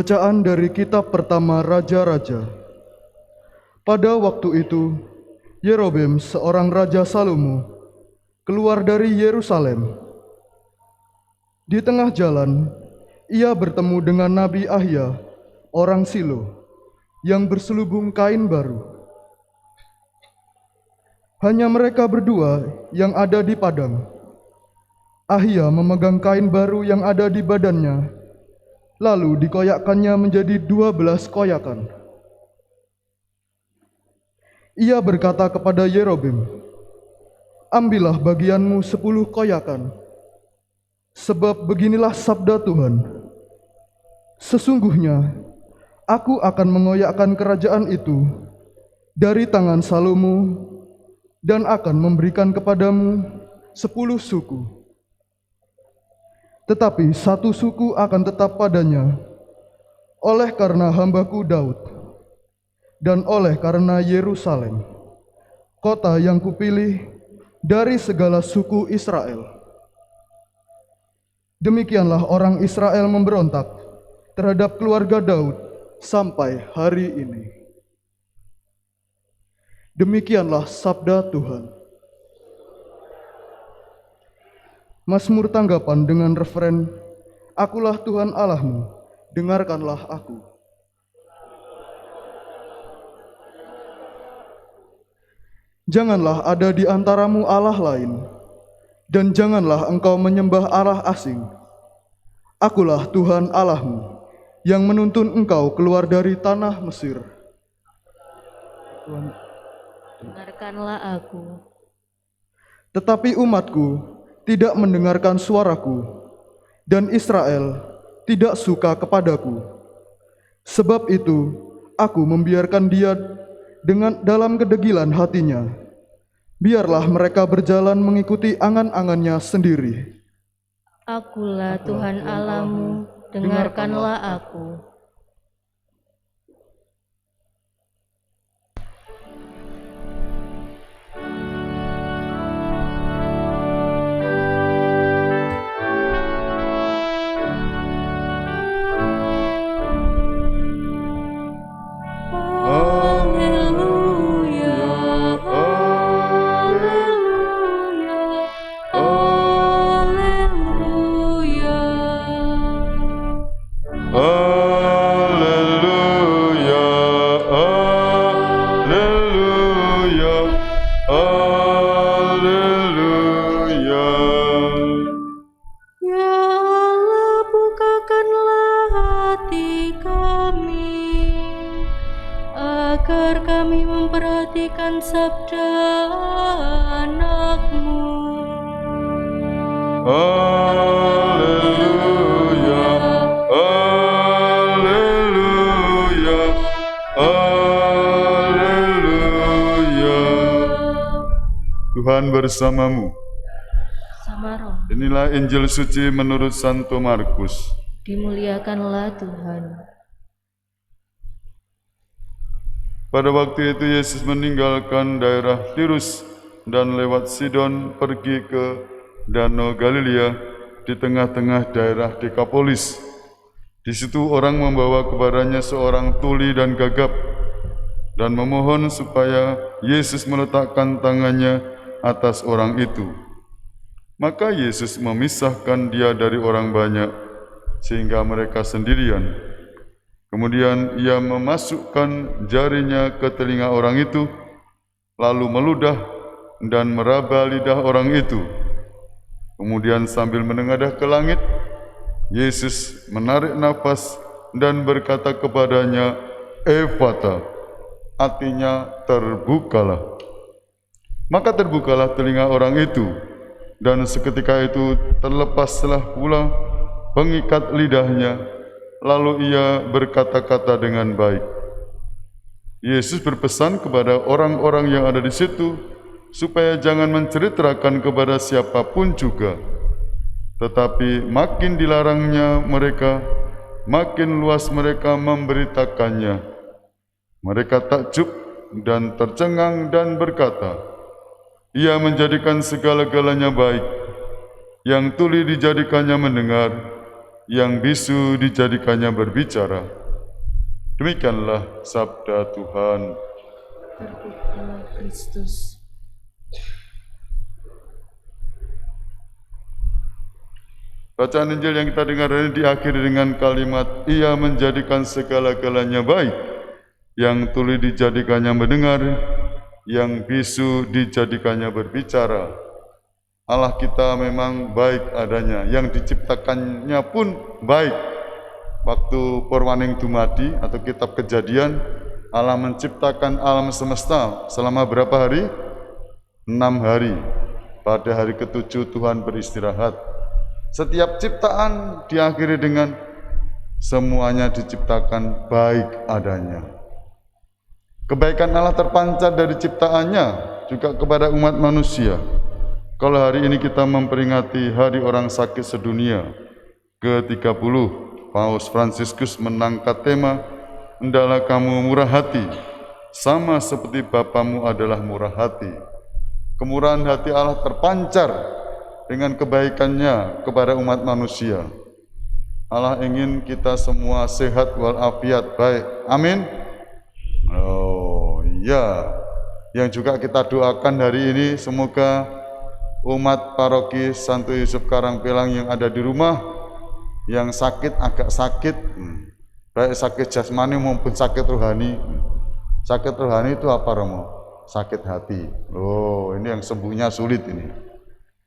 Bacaan dari kitab pertama Raja-Raja. Pada waktu itu, Yerobeam, seorang raja Salomo, keluar dari Yerusalem. Di tengah jalan, ia bertemu dengan Nabi Ahia, orang Silo, yang berselubung kain baru. Hanya mereka berdua yang ada di padang. Ahia memegang kain baru yang ada di badannya, lalu dikoyakkannya menjadi 12 koyakan. Ia berkata kepada Yerobeam, "Ambillah bagianmu 10 koyakan, sebab beginilah sabda Tuhan, sesungguhnya aku akan mengoyakkan kerajaan itu dari tangan Salomo dan akan memberikan kepadamu 10 suku. Tetapi 1 suku akan tetap padanya, oleh karena hambaku Daud, dan oleh karena Yerusalem, kota yang kupilih dari segala suku Israel." Demikianlah orang Israel memberontak terhadap keluarga Daud sampai hari ini. Demikianlah sabda Tuhan. Mazmur tanggapan dengan referen, "Akulah Tuhan Allahmu, dengarkanlah aku." Janganlah ada di antaramu Allah lain, dan janganlah engkau menyembah Allah asing. Akulah Tuhan Allahmu, yang menuntun engkau keluar dari tanah Mesir. Dengarkanlah aku. Tetapi umatku tidak mendengarkan suaraku, dan Israel tidak suka kepadaku. Sebab itu aku membiarkan dia dalam kedegilan hatinya. Biarlah mereka berjalan mengikuti angan-angannya sendiri. Akulah Tuhan Allahmu, dengarkanlah aku. Agar kami memperhatikan sabda anak-Mu. Haleluya, haleluya, haleluya. Tuhan bersamamu. Sama roh. Inilah Injil suci menurut Santo Markus. Dimuliakanlah Tuhan. Pada waktu itu Yesus meninggalkan daerah Tirus dan lewat Sidon pergi ke Danau Galilea di tengah-tengah daerah Dekapolis. Di situ orang membawa kepadanya seorang tuli dan gagap dan memohon supaya Yesus meletakkan tangannya atas orang itu. Maka Yesus memisahkan dia dari orang banyak sehingga mereka sendirian. Kemudian ia memasukkan jarinya ke telinga orang itu, lalu meludah dan meraba lidah orang itu. Kemudian sambil menengadah ke langit, Yesus menarik nafas dan berkata kepadanya, "Ephata," artinya terbukalah. Maka terbukalah telinga orang itu, dan seketika itu terlepaslah pula pengikat lidahnya. Lalu ia berkata-kata dengan baik. Yesus berpesan kepada orang-orang yang ada di situ supaya jangan menceritakan kepada siapapun juga. Tetapi makin dilarangnya mereka, makin luas mereka memberitakannya. Mereka takjub dan tercengang dan berkata, "Ia menjadikan segala-galanya baik. Yang tuli dijadikannya mendengar, yang bisu dijadikannya berbicara. Demikianlah sabda Tuhan. Terpujilah Kristus. Bacaan Injil yang kita dengar ini diakhiri dengan kalimat, Ia menjadikan segala-galanya baik, yang tuli dijadikannya mendengar, yang bisu dijadikannya berbicara. Allah kita memang baik adanya, yang diciptakannya pun baik. Waktu Purwaning Dumadi atau kitab Kejadian, Allah menciptakan alam semesta selama berapa hari? 6 hari. Pada hari ke-7 Tuhan beristirahat. Setiap ciptaan diakhiri dengan semuanya diciptakan baik adanya. Kebaikan Allah terpancar dari ciptaannya juga kepada umat manusia. Kalau hari ini kita memperingati Hari Orang Sakit Sedunia ke-30, Paus Fransiskus mengangkat tema, hendaklah kamu murah hati, sama seperti Bapamu adalah murah hati. Kemurahan hati Allah terpancar dengan kebaikannya kepada umat manusia. Allah ingin kita semua sehat walafiat baik. Amin. Oh iya. Yang juga kita doakan hari ini, semoga umat paroki Santo Yusuf Karangpilang yang ada di rumah, yang sakit, agak sakit, baik sakit jasmani maupun sakit rohani. Sakit rohani itu apa, Romo? Sakit hati. Oh, ini yang sembuhnya sulit ini.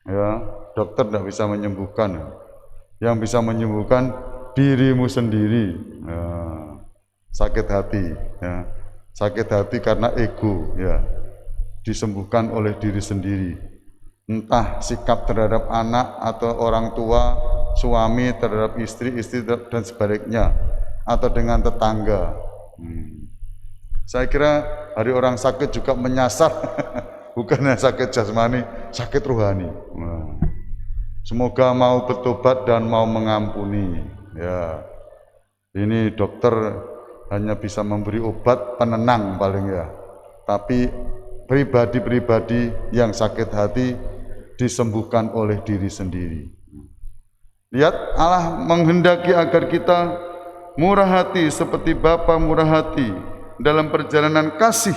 Ya, dokter tidak bisa menyembuhkan. Yang bisa menyembuhkan dirimu sendiri. Ya, sakit hati. Ya, sakit hati karena ego. Ya, disembuhkan oleh diri sendiri. Entah sikap terhadap anak atau orang tua, suami terhadap istri, istri dan sebaliknya, atau dengan tetangga. Saya kira Hari Orang Sakit juga menyasar bukan hanya sakit jasmani, sakit rohani. Semoga mau bertobat dan mau mengampuni. Ya, ini dokter hanya bisa memberi obat penenang paling ya. Tapi pribadi-pribadi yang sakit hati disembuhkan oleh diri sendiri. Lihat, Allah menghendaki agar kita murah hati seperti Bapa murah hati dalam perjalanan kasih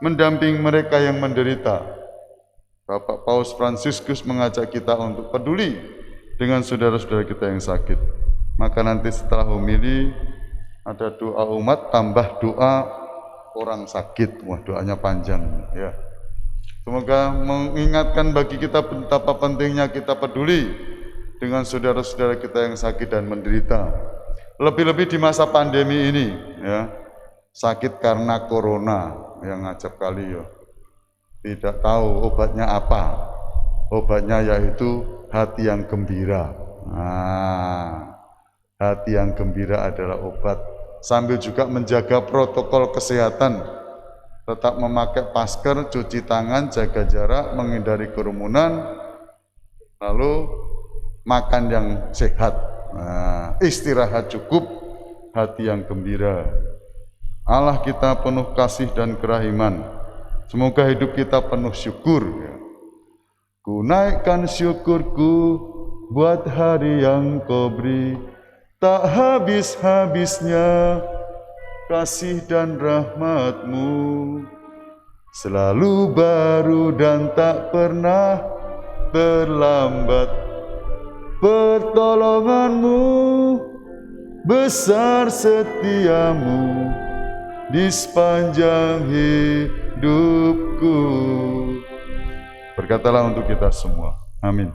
mendamping mereka yang menderita. Bapak Paus Fransiskus mengajak kita untuk peduli dengan saudara-saudara kita yang sakit. Maka nanti setelah homili ada doa umat tambah doa orang sakit. Wah, doanya panjang ya. Semoga mengingatkan bagi kita betapa pentingnya kita peduli dengan saudara-saudara kita yang sakit dan menderita. Lebih-lebih di masa pandemi ini ya. Sakit karena corona yang ngajak kali ya. Tidak tahu obatnya apa. Obatnya yaitu hati yang gembira. Hati yang gembira adalah obat. Sambil juga menjaga protokol kesehatan. Tetap memakai masker, cuci tangan, jaga jarak, menghindari kerumunan, lalu makan yang sehat, istirahat cukup, hati yang gembira. Allah kita penuh kasih dan kerahiman. Semoga hidup kita penuh syukur. Ku naikkan syukurku buat hari yang Kau beri, tak habis-habisnya kasih dan rahmat-Mu, selalu baru dan tak pernah terlambat. Pertolongan-Mu, besar setia-Mu di sepanjang hidupku. Berkatalah untuk kita semua. Amin.